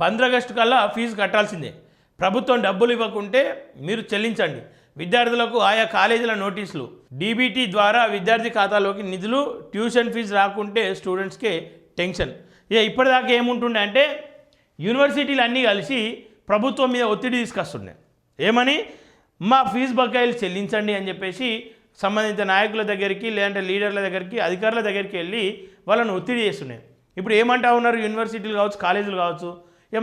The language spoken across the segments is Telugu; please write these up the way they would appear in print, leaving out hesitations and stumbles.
15 ఆగస్టు కల్లా ఫీజు కట్టాల్సిందే. ప్రభుత్వం డబ్బులు ఇవ్వకుంటే మీరు చెల్లించండి. విద్యార్థులకు ఆయా కాలేజీల నోటీసులు. డీబీటీ ద్వారా విద్యార్థి ఖాతాలోకి నిధులు. ట్యూషన్ ఫీజు రాకుంటే స్టూడెంట్స్కే టెన్షన్. ఇక ఇప్పటిదాకా ఏముంటుండే అంటే యూనివర్సిటీలు అన్నీ కలిసి ప్రభుత్వం మీద ఒత్తిడి తీసుకొస్తున్నాయి. ఏమని? మా ఫీజు బకాయిలు చెల్లించండి అని చెప్పేసి సంబంధిత నాయకుల దగ్గరికి లేదంటే లీడర్ల దగ్గరికి అధికారుల దగ్గరికి వెళ్ళి వాళ్ళని ఒత్తిడి చేస్తున్నాయి. ఇప్పుడు ఏమంటా ఉన్నారు యూనివర్సిటీలు కావచ్చు కాలేజీలు కావచ్చు,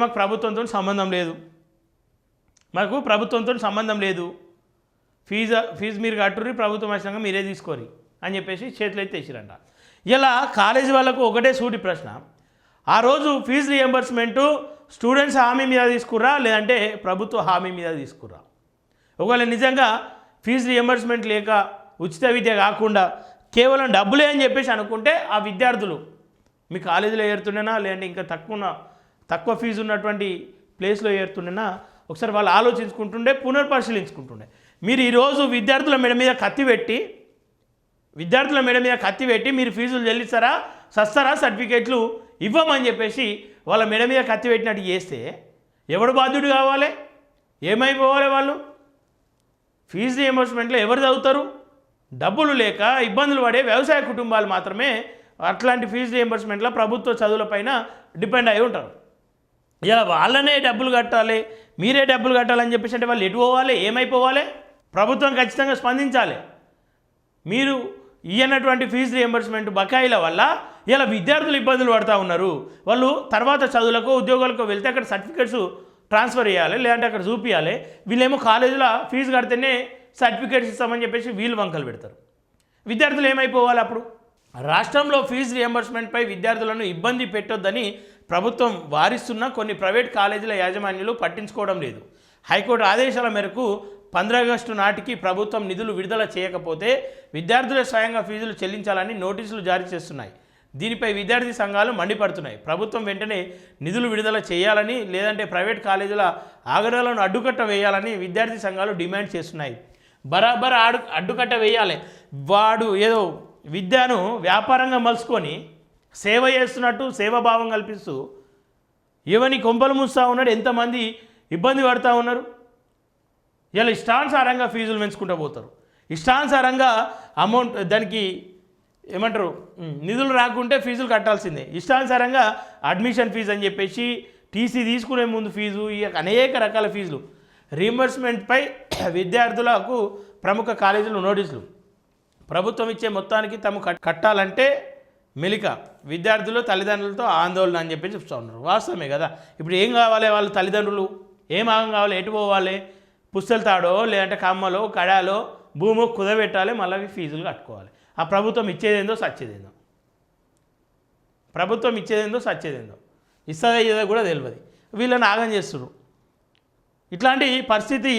మాకు ప్రభుత్వంతో సంబంధం లేదు, మాకు ప్రభుత్వంతో సంబంధం లేదు, ఫీజు మీరు కట్టుర్రి, ప్రభుత్వం వచ్చినాక మీరే తీసుకోరి అని చెప్పేసి చేతులు అయితే తెచ్చిరంట. ఇలా కాలేజీ వాళ్ళకు ఒకటే సూటి ప్రశ్న, ఆ రోజు ఫీజు రియంబర్స్మెంటు స్టూడెంట్స్ హామీ మీద తీసుకుర్రా లేదంటే ప్రభుత్వ హామీ మీద తీసుకుర్రా? ఒకవేళ నిజంగా ఫీజు రియంబర్స్మెంట్ లేక ఉచిత విద్య కాకుండా కేవలం డబ్బులే అని చెప్పేసి అనుకుంటే ఆ విద్యార్థులు మీ కాలేజీలో ఏరుతుండేనా లేదంటే ఇంకా తక్కువ ఫీజు ఉన్నటువంటి ప్లేస్లో ఏరుతుండేనా ఒకసారి వాళ్ళు ఆలోచించుకుంటుండే, పునర్పరిశీలించుకుంటుండే. మీరు ఈరోజు విద్యార్థుల మెడ మీద కత్తి పెట్టి మీరు ఫీజులు చెల్లిస్తారా సస్తారా సర్టిఫికేట్లు ఇవ్వమని చెప్పేసి వాళ్ళ మెడ మీద కత్తి పెట్టినట్టు చేస్తే ఎవడు బాధ్యుడు కావాలి? ఏమైపోవాలి వాళ్ళు? ఫీజు రియంబర్స్మెంట్లో ఎవరు చదువుతారు? డబ్బులు లేక ఇబ్బందులు పడే వ్యవసాయ కుటుంబాలు మాత్రమే అట్లాంటి ఫీజు రియంబర్స్మెంట్లో ప్రభుత్వ చదువులపైన డిపెండ్ అయి ఉంటారు. ఇలా వాళ్ళనే డబ్బులు కట్టాలి, మీరే డబ్బులు కట్టాలని చెప్పేసి అంటే వాళ్ళు ఎటు పోవాలి? ఏమైపోవాలి? ప్రభుత్వం ఖచ్చితంగా స్పందించాలి. మీరు ఇయ్యనటువంటి ఫీజు రియంబర్స్మెంట్ బకాయిల వల్ల ఇలా విద్యార్థులు ఇబ్బందులు పడుతూ ఉన్నారు. వాళ్ళు తర్వాత చదువులకు ఉద్యోగాలకు వెళ్తే అక్కడ సర్టిఫికేట్స్ ట్రాన్స్ఫర్ చేయాలి లేదంటే అక్కడ చూపించాలి. వీళ్ళేమో కాలేజీలో ఫీజు కడితేనే సర్టిఫికేట్స్ ఇస్తామని చెప్పేసి వీళ్ళు వంకలు పెడతారు. విద్యార్థులు ఏమైపోవాలి? అప్పుడు రాష్ట్రంలో ఫీజు రియంబర్స్మెంట్పై విద్యార్థులను ఇబ్బంది పెట్టొద్దని ప్రభుత్వం వారిస్తున్న కొన్ని ప్రైవేట్ కాలేజీల యాజమాన్యాలు పట్టించుకోవడం లేదు. హైకోర్టు ఆదేశాల మేరకు 15 ఆగస్టు నాటికి ప్రభుత్వం నిధులు విడుదల చేయకపోతే విద్యార్థుల స్వయంగా ఫీజులు చెల్లించాలని నోటీసులు జారీ చేస్తున్నాయి. దీనిపై విద్యార్థి సంఘాలు మండిపడుతున్నాయి. ప్రభుత్వం వెంటనే నిధులు విడుదల చేయాలని లేదంటే ప్రైవేట్ కాలేజీల ఆగడాలను అడ్డుకట్ట వేయాలని విద్యార్థి సంఘాలు డిమాండ్ చేస్తున్నాయి. బరాబర్ అడ్డుకట్ట వేయాలి. వాడు ఏదో విద్యను వ్యాపారంగా మలుచుకొని సేవ చేస్తున్నట్టు సేవాభావం కల్పిస్తూ ఎవని కొంపలు ముస్తా ఉన్నాడు, ఎంతమంది ఇబ్బంది పడుతూ ఉన్నారు. ఇలా ఇష్టానుసారంగా ఫీజులు పెంచుకుంటూ పోతారు. ఇష్టానుసారంగా అమౌంట్ దానికి ఏమంటారు నిధులు రాకుంటే ఫీజులు కట్టాల్సిందే. ఇష్టానుసారంగా అడ్మిషన్ ఫీజు అని చెప్పేసి టీసీ తీసుకునే ముందు ఫీజు, అనేక రకాల ఫీజులు. రీయింబర్స్మెంట్పై విద్యార్థులకు ప్రముఖ కాలేజీలు నోటీసులు. ప్రభుత్వం ఇచ్చే మొత్తానికి తాము కట్టాలంటే మెలిక. విద్యార్థులు తల్లిదండ్రులతో ఆందోళన అని చెప్పి చెప్తూ ఉన్నారు. వాస్తవమే కదా. ఇప్పుడు ఏం కావాలి? వాళ్ళ తల్లిదండ్రులు ఏం ఆగం కావాలి? ఎటు పోవాలి? పుస్తల తాడో లేదంటే కమ్మలో కడాలో భూమో కుదబెట్టాలి, మళ్ళీ ఫీజులు కట్టుకోవాలి. ఆ ప్రభుత్వం ఇచ్చేదేందో సచ్చేదేందో, ఇస్తుందో కూడా తెలియదు. వీళ్ళని ఆగం చేస్తున్నారు. ఇట్లాంటి పరిస్థితి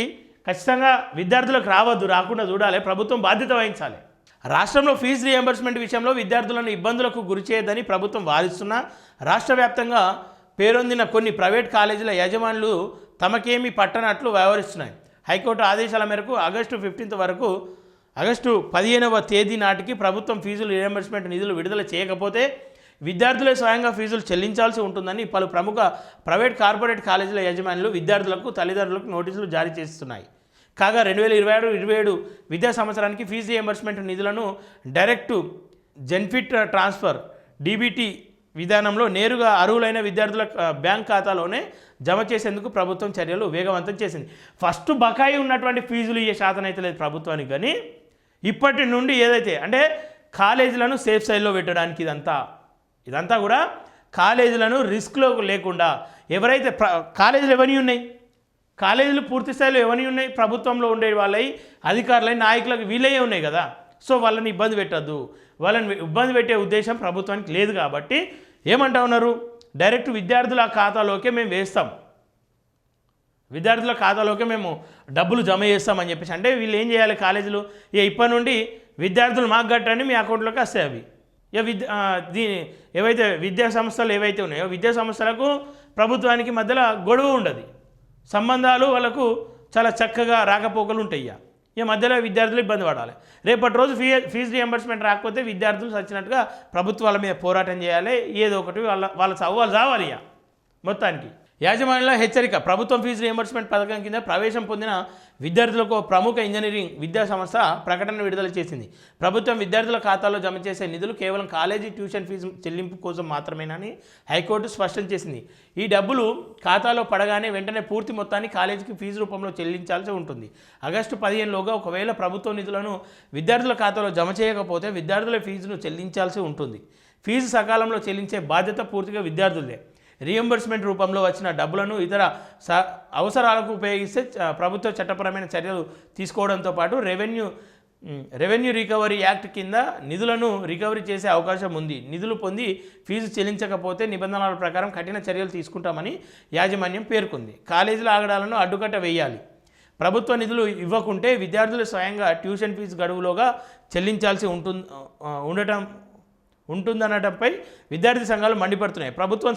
ఖచ్చితంగా విద్యార్థులకు రావద్దు, రాకుండా చూడాలి. ప్రభుత్వం బాధ్యత వహించాలి. రాష్ట్రంలో ఫీజు రియంబర్స్మెంట్ విషయంలో విద్యార్థులను ఇబ్బందులకు గురి చేయొద్దని ప్రభుత్వం వాదిస్తున్నా రాష్ట్ర వ్యాప్తంగా పేరొందిన కొన్ని ప్రైవేట్ కాలేజీల యాజమాన్యాలు తమకేమీ పట్టనట్లు వ్యవహరిస్తున్నాయి. హైకోర్టు ఆదేశాల మేరకు ఆగస్టు 15 వరకు ఆగస్టు 15వ తేదీ నాటికి ప్రభుత్వం ఫీజులు రియంబర్స్మెంట్ నిధులు విడుదల చేయకపోతే విద్యార్థులే స్వయంగా ఫీజులు చెల్లించాల్సి ఉంటుందని పలు ప్రముఖ ప్రైవేట్ కార్పొరేట్ కాలేజీల యాజమాన్యాలు విద్యార్థులకు తల్లిదండ్రులకు నోటీసులు జారీ చేస్తున్నాయి. కాగా 2026-27 విద్యా సంవత్సరానికి ఫీజు రియంబర్స్మెంట్ నిధులను డైరెక్టు జెన్ఫిట్ ట్రాన్స్ఫర్ డీబీటీ విధానంలో నేరుగా అర్హులైన విద్యార్థుల బ్యాంక్ ఖాతాలోనే జమ చేసేందుకు ప్రభుత్వం చర్యలు వేగవంతం చేసింది. ఫస్ట్ బకాయి ఉన్నటువంటి ఫీజులు ఇయ్యే శాతం అయితే లేదు ప్రభుత్వానికి, కానీ ఇప్పటి నుండి ఏదైతే అంటే కాలేజీలను సేఫ్ సైడ్లో పెట్టడానికి ఇదంతా కూడా కాలేజీలను రిస్క్లో లేకుండా ఎవరైతే కాలేజీలు ఎవరి ఉన్నాయి, కాలేజీలు పూర్తి స్థాయిలో ఎవరి ఉన్నాయి, ప్రభుత్వంలో ఉండే వాళ్ళవి అధికారులై నాయకులకు వీళ్ళే ఉన్నాయి కదా. సో వాళ్ళని ఇబ్బంది పెట్టద్దు, వాళ్ళని ఇబ్బంది పెట్టే ఉద్దేశం ప్రభుత్వానికి లేదు. కాబట్టి ఏమంటా ఉన్నారు, డైరెక్ట్ విద్యార్థుల ఖాతాలోకే మేము వేస్తాం, విద్యార్థుల ఖాతాలోకే మేము డబ్బులు జమ చేస్తామని చెప్పేసి. అంటే వీళ్ళు ఏం చేయాలి కాలేజీలు, ఇప్పటి నుండి విద్యార్థులు మాకు కట్టండి మీ అకౌంట్లోకి వస్తాయి అవి. ఏవైతే విద్యా సంస్థలు ఏవైతే ఉన్నాయో విద్యా సంస్థలకు ప్రభుత్వానికి మధ్యలో గొడవ ఉండదు, సంబంధాలు వాళ్ళకు చాలా చక్కగా రాకపోకలు ఉంటాయి. మధ్యలో విద్యార్థులు ఇబ్బంది పడాలి. రేపటి రోజు ఫీజు రియంబర్స్మెంట్ రాకపోతే విద్యార్థులు సచ్చినట్టుగా ప్రభుత్వాల మీద పోరాటం చేయాలి. ఏదో ఒకటి వాళ్ళు చావాలి మొత్తానికి. యాజమాన్యాల హెచ్చరిక. ప్రభుత్వం ఫీజు రియంబర్స్మెంట్ పథకం కింద ప్రవేశం పొందిన విద్యార్థులకు ప్రముఖ ఇంజనీరింగ్ విద్యా సంస్థ ప్రకటన విడుదల చేసింది. ప్రభుత్వం విద్యార్థుల ఖాతాలో జమ చేసే నిధులు కేవలం కాలేజీ ట్యూషన్ ఫీజు చెల్లింపు కోసం మాత్రమేనని హైకోర్టు స్పష్టం చేసింది. ఈ డబ్బులు ఖాతాలో పడగానే వెంటనే పూర్తి మొత్తాన్ని కాలేజీకి ఫీజు రూపంలో చెల్లించాల్సి ఉంటుంది. ఆగస్టు 15లోగా ఒకవేళ ప్రభుత్వ నిధులను విద్యార్థుల ఖాతాలో జమ చేయకపోతే విద్యార్థుల ఫీజును చెల్లించాల్సి ఉంటుంది. ఫీజు సకాలంలో చెల్లించే బాధ్యత పూర్తిగా విద్యార్థులదే. రియంబర్స్మెంట్ రూపంలో వచ్చిన డబ్బులను ఇతర అవసరాలకు ఉపయోగిస్తే ప్రభుత్వ చట్టపరమైన చర్యలు తీసుకోవడంతో పాటు రెవెన్యూ రికవరీ యాక్ట్ కింద నిధులను రికవరీ చేసే అవకాశం ఉంది. నిధులు పొంది ఫీజు చెల్లించకపోతే నిబంధనల ప్రకారం కఠిన చర్యలు తీసుకుంటామని యాజమాన్యం పేర్కొంది. కాలేజీల ఆగడాలను అడ్డుకట్ట వేయాలి. ప్రభుత్వ నిధులు ఇవ్వకుంటే విద్యార్థులు స్వయంగా ట్యూషన్ ఫీజు గడువులోగా చెల్లించాల్సి ఉంటుందనడంపై విద్యార్థి సంఘాలు మండిపడుతున్నాయి. ప్రభుత్వం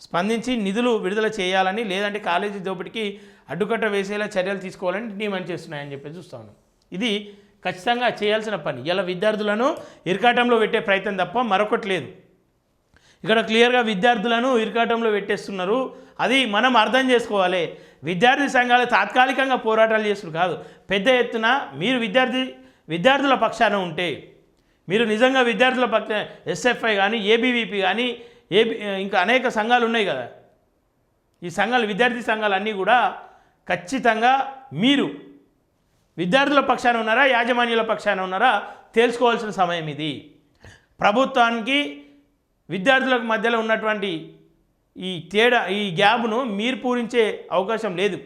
స్పందించి నిధులు విడుదల చేయాలని, లేదంటే కాలేజీ దోపిడికి అడ్డుకట్ట వేసేలా చర్యలు తీసుకోవాలని డిమాండ్ చేస్తున్నాయని చెప్పి చూస్తాను. ఇది ఖచ్చితంగా చేయాల్సిన పని. ఇలా విద్యార్థులను ఇరకాటంలో పెట్టే ప్రయత్నం తప్ప మరొకటి లేదు. ఇక్కడ క్లియర్గా విద్యార్థులను ఇరకాటంలో పెట్టేస్తున్నారు. అది మనం అర్థం చేసుకోవాలి. విద్యార్థి సంఘాలు తాత్కాలికంగా పోరాటాలు చేస్తున్నారు కాదు, పెద్ద ఎత్తున మీరు విద్యార్థుల పక్షాన ఉంటే, మీరు నిజంగా విద్యార్థుల పక్ష ఎస్ఎఫ్ఐ కానీ, ఏబీవీపీ కానీ, ఇంకా అనేక సంఘాలు ఉన్నాయి కదా, ఈ సంఘాలు విద్యార్థి సంఘాలు అన్నీ కూడా ఖచ్చితంగా మీరు విద్యార్థుల పక్షాన ఉన్నారా, యాజమాన్యుల పక్షాన ఉన్నారా తెలుసుకోవాల్సిన సమయం ఇది. ప్రభుత్వానికి విద్యార్థులకు మధ్యలో ఉన్నటువంటి ఈ గ్యాప్ను మీరు పూరించే అవకాశం లేదు.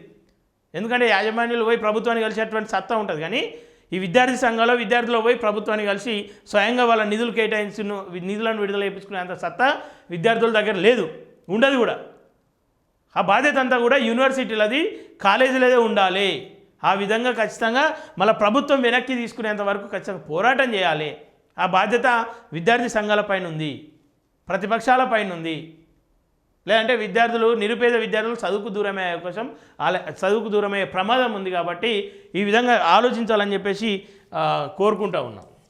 ఎందుకంటే యాజమాన్యులు పోయి ప్రభుత్వాన్ని కలిసేటువంటి సత్తా ఉంటుంది, కానీ ఈ విద్యార్థి సంఘాలు విద్యార్థులు పోయి ప్రభుత్వాన్ని కలిసి స్వయంగా వాళ్ళ నిధులు నిధులను విడుదల చేయించుకునేంత సత్తా విద్యార్థుల దగ్గర లేదు, ఉండదు కూడా. ఆ బాధ్యత అంతా కూడా యూనివర్సిటీలది, కాలేజీలదే ఉండాలి. ఆ విధంగా ఖచ్చితంగా మళ్ళీ ప్రభుత్వం వెనక్కి తీసుకునేంత వరకు ఖచ్చితంగా పోరాటం చేయాలి. ఆ బాధ్యత విద్యార్థి సంఘాల పైన ఉంది, ప్రతిపక్షాల పైన ఉంది. లేదంటే నిరుపేద విద్యార్థులు చదువుకు దూరమయ్యే అవకాశం, చదువుకు దూరమయ్యే ప్రమాదం ఉంది. కాబట్టి ఈ విధంగా ఆలోచించాలని చెప్పేసి కోరుకుంటా ఉన్నాం.